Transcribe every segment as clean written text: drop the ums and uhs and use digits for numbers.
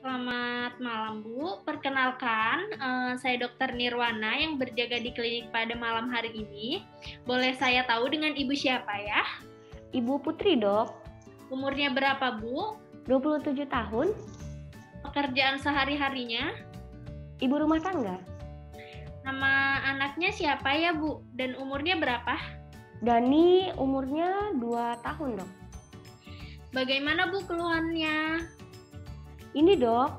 Selamat malam, Bu. Perkenalkan, saya Dokter Nirwana yang berjaga di klinik pada malam hari ini. Boleh saya tahu dengan Ibu siapa ya? Ibu Putri, Dok. Umurnya berapa, Bu? 27 tahun. Pekerjaan sehari-harinya? Ibu rumah tangga. Nama anaknya siapa ya, Bu? Dan umurnya berapa? Dani umurnya 2 tahun, Dok. Bagaimana, Bu, keluhannya? Ini, Dok,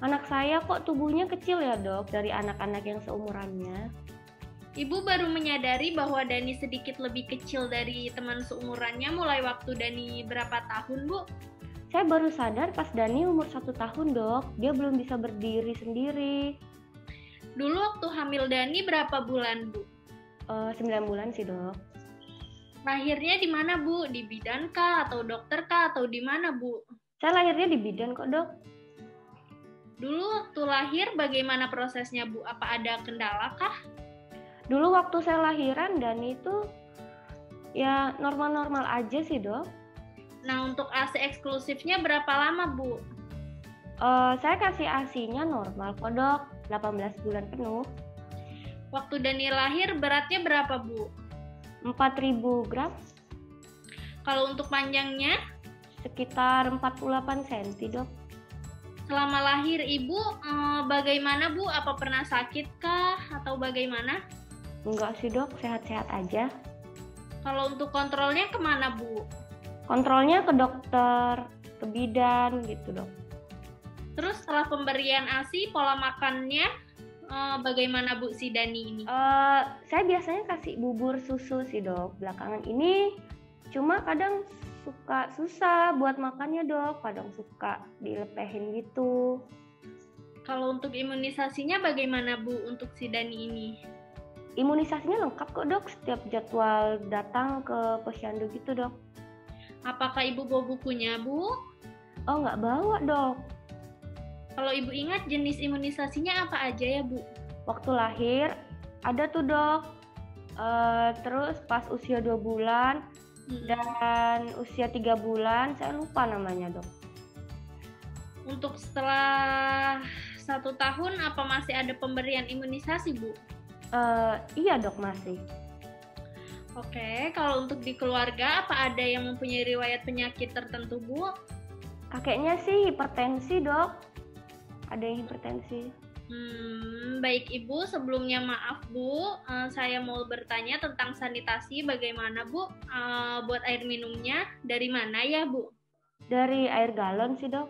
anak saya kok tubuhnya kecil ya, Dok, dari anak-anak yang seumurannya. Ibu baru menyadari bahwa Dani sedikit lebih kecil dari teman seumurannya mulai waktu Dani berapa tahun, Bu? Saya baru sadar pas Dani umur 1 tahun, Dok. Dia belum bisa berdiri sendiri. Dulu waktu hamil Dani berapa bulan, Bu? 9 bulan sih, Dok. Lahirnya di mana, Bu? Di bidan kah atau dokter kah atau di mana, Bu? Saya lahirnya di bidan kok, Dok. Dulu waktu lahir bagaimana prosesnya, Bu? Apa ada kendala kah? Dulu waktu saya lahiran Dani itu ya normal-normal aja sih, Dok. Nah, untuk ASI eksklusifnya berapa lama, Bu? Saya kasih ASI-nya normal kok, Dok. 18 bulan penuh. Waktu Dani lahir beratnya berapa, Bu? 4.000 gram. Kalau untuk panjangnya? Sekitar 48 cm, Dok. Selama lahir Ibu bagaimana, Bu? Apa pernah sakit kah atau bagaimana? Enggak sih, Dok, sehat-sehat aja. Kalau untuk kontrolnya kemana, Bu? Kontrolnya ke dokter, ke bidan gitu, Dok. Terus setelah pemberian ASI, pola makannya bagaimana, Bu, si Dani ini? Saya biasanya kasih bubur susu sih, Dok. Belakangan ini cuma kadang suka susah buat makannya, Dok. Kadang suka dilepehin gitu. Kalau untuk imunisasinya bagaimana, Bu, untuk si Dani ini? Imunisasinya lengkap kok, Dok. Setiap jadwal datang ke posyandu gitu, Dok. Apakah Ibu bawa bukunya, Bu? Oh, nggak bawa, Dok. Kalau Ibu ingat jenis imunisasinya apa aja ya, Bu? Waktu lahir ada tuh, Dok. Terus pas usia 2 bulan dan usia 3 bulan, saya lupa namanya, Dok. Untuk setelah 1 tahun apa masih ada pemberian imunisasi, Bu? Iya, Dok, masih. Oke, kalau untuk di keluarga apa ada yang mempunyai riwayat penyakit tertentu, Bu? Kakeknya sih hipertensi, Dok. Ada yang hipertensi. Baik Ibu, sebelumnya maaf Bu, saya mau bertanya tentang sanitasi bagaimana Bu, buat air minumnya dari mana ya Bu? Dari air galon sih, Dok.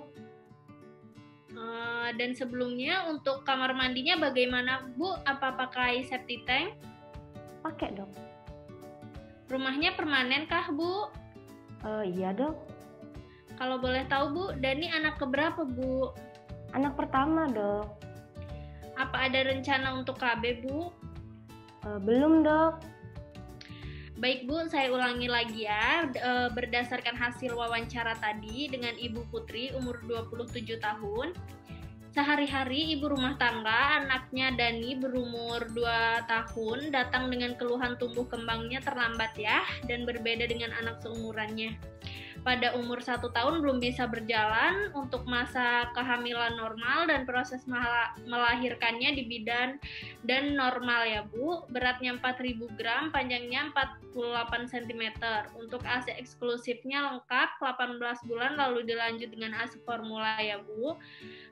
Dan sebelumnya untuk kamar mandinya bagaimana Bu, apa pakai septic tank? Pakai, Dok. Rumahnya permanen kah Bu? Iya, Dok. Kalau boleh tahu Bu, Dani anak keberapa Bu? Anak pertama, Dok. Apa ada rencana untuk KB, Bu? Belum, Dok. Baik, Bu, saya ulangi lagi ya. Berdasarkan hasil wawancara tadi dengan Ibu Putri, umur 27 tahun. Sehari-hari ibu rumah tangga, anaknya Dani berumur 2 tahun, datang dengan keluhan tumbuh kembangnya terlambat ya, dan berbeda dengan anak seumurannya. Pada umur 1 tahun belum bisa berjalan, untuk masa kehamilan normal dan proses melahirkannya di bidan dan normal ya Bu. Beratnya 4.000 gram, panjangnya 48 cm. Untuk ASI eksklusifnya lengkap, 18 bulan lalu dilanjut dengan ASI formula ya Bu.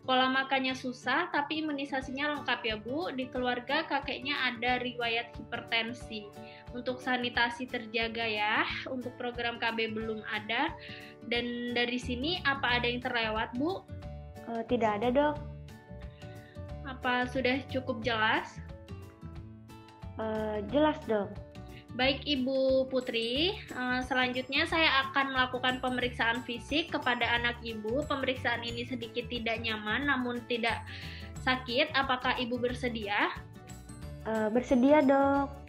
Pola makannya susah, tapi imunisasinya lengkap ya Bu. Di keluarga kakeknya ada riwayat hipertensi. Untuk sanitasi terjaga ya. Untuk program KB belum ada. Dan dari sini apa ada yang terlewat Bu? Tidak ada, Dok. Apa sudah cukup jelas? Jelas, Dok. Baik Ibu Putri, selanjutnya saya akan melakukan pemeriksaan fisik kepada anak Ibu. Pemeriksaan ini sedikit tidak nyaman namun tidak sakit. Apakah Ibu bersedia? Bersedia, Dok.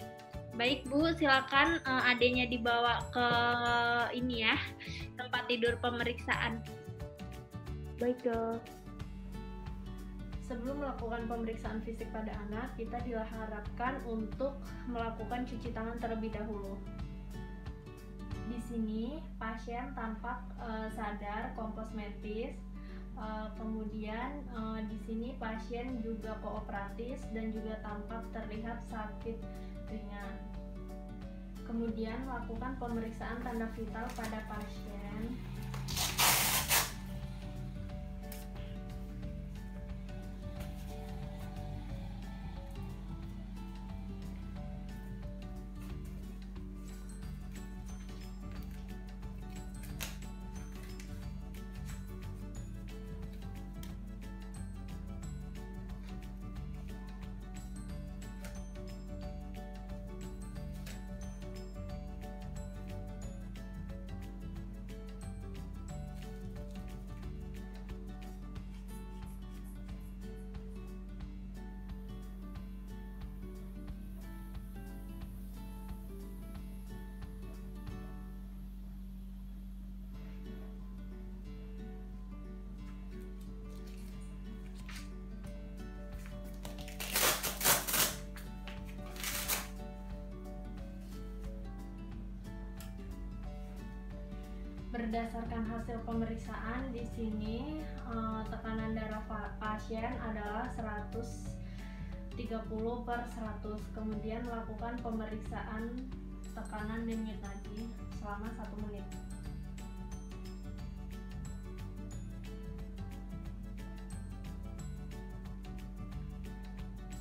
Baik Bu, silakan adenya dibawa ke ini ya, tempat tidur pemeriksaan. Baik, Dok. Sebelum melakukan pemeriksaan fisik pada anak, kita diharapkan untuk melakukan cuci tangan terlebih dahulu. Di sini pasien tampak sadar, komposmentis, Kemudian di sini pasien juga kooperatif dan juga tampak terlihat sakit ringan. Kemudian lakukan pemeriksaan tanda vital pada pasien. Berdasarkan hasil pemeriksaan di sini tekanan darah pasien adalah 130/100. Kemudian lakukan pemeriksaan tekanan denyut nadi selama 1 menit.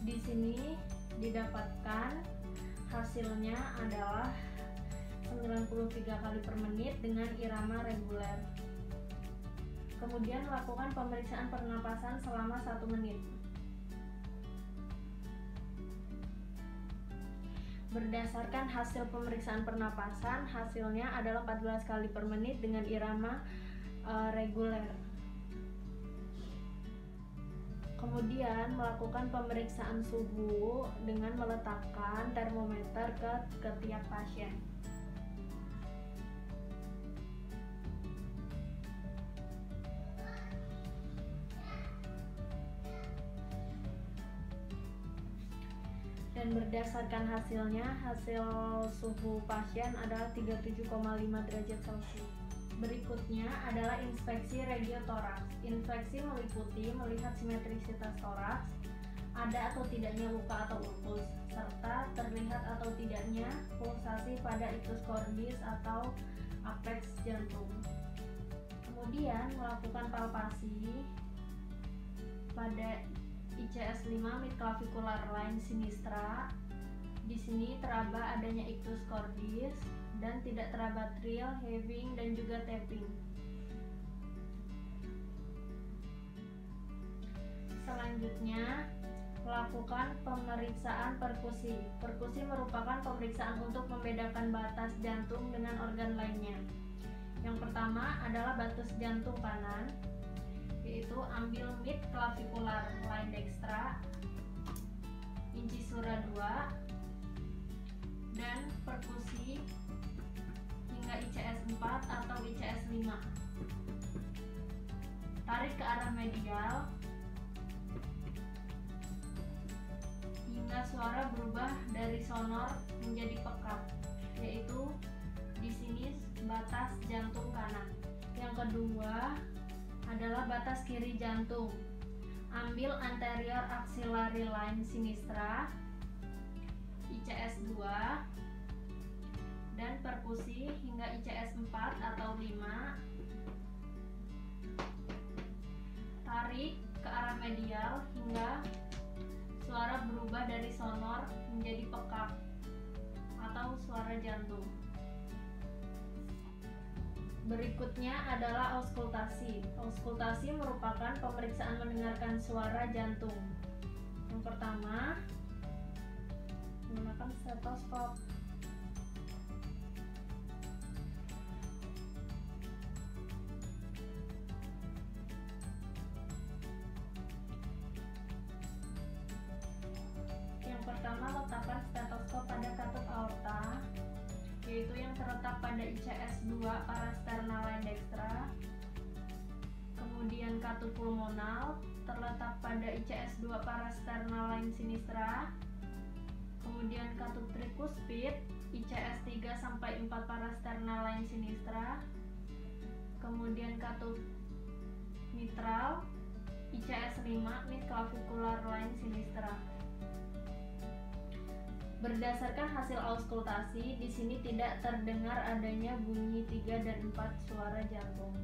Di sini didapatkan hasilnya adalah 93 kali per menit dengan irama reguler. Kemudian lakukan pemeriksaan pernapasan selama 1 menit. Berdasarkan hasil pemeriksaan pernapasan, hasilnya adalah 14 kali per menit dengan irama reguler. Kemudian melakukan pemeriksaan suhu dengan meletakkan termometer ke ketiak pasien. Dan berdasarkan hasilnya, hasil suhu pasien adalah 37,5 derajat Celcius. Berikutnya adalah inspeksi regiotoraks. Inspeksi meliputi melihat simetrisitas toraks, ada atau tidaknya luka atau ulkus, serta terlihat atau tidaknya pulsasi pada ictus cordis atau apeks jantung. Kemudian melakukan palpasi pada ICS 5 midclavicular line sinistra. Di sini teraba adanya ictus cordis dan tidak teraba trill, having, dan juga tapping. Selanjutnya, melakukan pemeriksaan perkusi. Perkusi merupakan pemeriksaan untuk membedakan batas jantung dengan organ lainnya. Yang pertama adalah batas jantung kanan, yaitu ambil mid clavicular line dextra, incisura 2, dan perkusi hingga ICS 4 atau ICS 5. Tarik ke arah medial hingga suara berubah dari sonor menjadi pekak, yaitu di sini batas jantung kanan. Yang kedua adalah batas kiri jantung. Ambil anterior axillary line sinistra, ICS 2, dan perkusi hingga ICS 4 atau 5. Tarik ke arah medial hingga suara berubah dari sonor menjadi pekak atau suara jantung. Berikutnya adalah auskultasi. Auskultasi merupakan pemeriksaan mendengarkan suara jantung. Yang pertama, menggunakan stetoskop. Yang pertama, letakkan stetoskop pada katup aorta, yaitu yang terletak pada ICS 2 parasternal line dextra. Kemudian katup pulmonal terletak pada ICS 2 parasternal line sinistra. Kemudian katup trikuspid ICS 3 sampai 4 parasternal line sinistra. Kemudian katup mitral CS5 Mid Clavicular Line Sinistra. Berdasarkan hasil auskultasi, di sini tidak terdengar adanya bunyi 3 dan 4 suara jantung.